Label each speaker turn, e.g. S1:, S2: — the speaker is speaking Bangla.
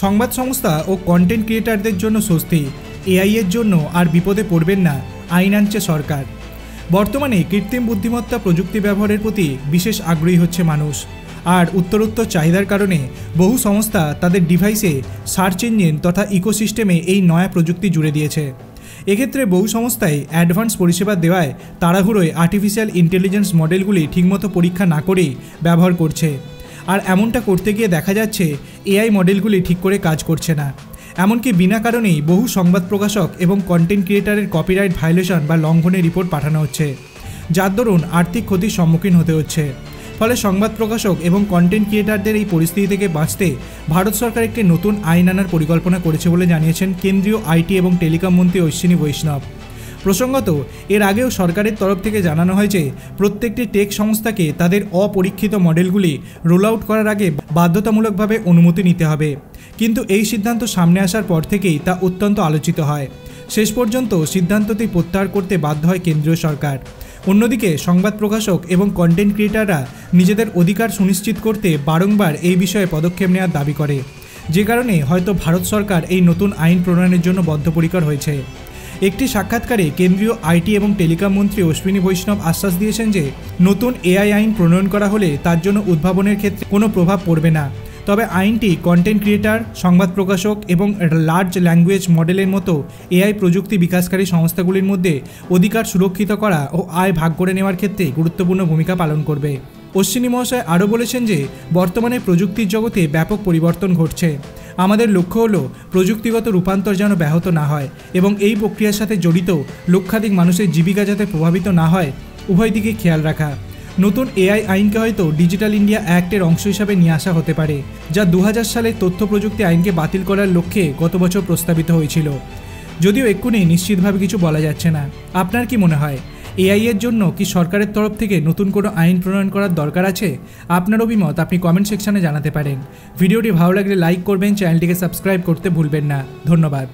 S1: সংবাদ সংস্থা ও কন্টেন্ট ক্রিয়েটারদের জন্য স্বস্তি, এআই এর জন্য আর বিপদে পড়বেন না, আইন আনছে সরকার। বর্তমানে কৃত্রিম বুদ্ধিমত্তা প্রযুক্তি ব্যবহারের প্রতি বিশেষ আগ্রহী হচ্ছে মানুষ, আর উত্তরোত্তর চাহিদার কারণে বহু সংস্থা তাদের ডিভাইসে সার্চ ইঞ্জিন তথা ইকোসিস্টেমে এই নয়া প্রযুক্তি জুড়ে দিয়েছে। এক্ষেত্রে বহু সংস্থাই অ্যাডভান্স পরিষেবা দেওয়ায় তাড়াহুড়োয় আর্টিফিশিয়াল ইন্টেলিজেন্স মডেলগুলি ঠিকমতো পরীক্ষা না করেই ব্যবহার করছে। আর এমনটা করতে গিয়ে দেখা যাচ্ছে এআই মডেলগুলি ঠিক করে কাজ করছে না। এমনকি বিনা কারণেই বহু সংবাদ প্রকাশক এবং কন্টেন্ট ক্রিয়েটারের কপিরাইট ভায়োলেশন বা লঙ্ঘনের রিপোর্ট পাঠানো হচ্ছে, যার দরুন আর্থিক ক্ষতির সম্মুখীন হতে হচ্ছে। ফলে সংবাদ প্রকাশক এবং কন্টেন্ট ক্রিয়েটারদের এই পরিস্থিতি থেকে বাঁচতে ভারত সরকার একটি নতুন আইন আনার পরিকল্পনা করেছে বলে জানিয়েছেন কেন্দ্রীয় আইটি এবং টেলিকম মন্ত্রী অশ্বিনী বৈষ্ণব। প্রসঙ্গত, এর আগেও সরকারের তরফ থেকে জানানো হয় যে প্রত্যেকটি টেক সংস্থাকে তাদের অপরীক্ষিত মডেলগুলি রোল আউট করার আগে বাধ্যতামূলকভাবে অনুমতি নিতে হবে। কিন্তু এই সিদ্ধান্ত সামনে আসার পর থেকেই তা অত্যন্ত আলোচিত হয়। শেষ পর্যন্ত সিদ্ধান্তটি প্রত্যাহার করতে বাধ্য হয় কেন্দ্রীয় সরকার। অন্যদিকে সংবাদ প্রকাশক এবং কন্টেন্ট ক্রিয়েটাররা নিজেদের অধিকার সুনিশ্চিত করতে বারংবার এই বিষয়ে পদক্ষেপ নেওয়ার দাবি করে, যে কারণে হয়তো ভারত সরকার এই নতুন আইন প্রণয়নের জন্য বদ্ধপরিকর হয়েছে। একটি সাক্ষাৎকারে কেন্দ্রীয় আইটি এবং টেলিকম মন্ত্রী অশ্বিনী বৈষ্ণব আশ্বাস দিয়েছেন যে নতুন এআই আইন প্রণয়ন করা হলে তার জন্য উদ্ভাবনের ক্ষেত্রে কোনো প্রভাব পড়বে না। তবে আইনটি কন্টেন্ট ক্রিয়েটার, সংবাদ প্রকাশক এবং লার্জ ল্যাঙ্গুয়েজ মডেলের মতো এআই প্রযুক্তি বিকাশকারী সংস্থাগুলির মধ্যে অধিকার সুরক্ষিত করা ও আয় ভাগ করে নেওয়ার ক্ষেত্রে গুরুত্বপূর্ণ ভূমিকা পালন করবে। অশ্বিনী মহাশয় আরও বলেছেন যে বর্তমানে প্রযুক্তির জগতে ব্যাপক পরিবর্তন ঘটছে। আমাদের লক্ষ্য হলো প্রযুক্তিগত রূপান্তর যেন ব্যাহত না হয় এবং এই প্রক্রিয়ার সাথে জড়িত লক্ষাধিক মানুষের জীবিকা যাতে প্রভাবিত না হয়, উভয় দিকে খেয়াল রাখা। নতুন এআই আইনকে হয়তো ডিজিটাল ইন্ডিয়া অ্যাক্টের অংশ হিসাবে নিয়ে আসা হতে পারে, যা 2000 সালের তথ্য প্রযুক্তি আইনকে বাতিল করার লক্ষ্যে গত বছর প্রস্তাবিত হয়েছিল। যদিও এক্ষুনি নিশ্চিতভাবে কিছু বলা যাচ্ছে না। আপনার কি মনে হয়, এআই এর জন্য কি সরকারের তরফ থেকে নতুন কোনো আইন প্রণয়ন করার দরকার আছে? আপনার অভিমত আপনি কমেন্ট সেকশনে জানাতে পারেন। ভিডিওটি ভালো লাগলে লাইক করবেন, চ্যানেলটিকে সাবস্ক্রাইব করতে ভুলবেন না। ধন্যবাদ।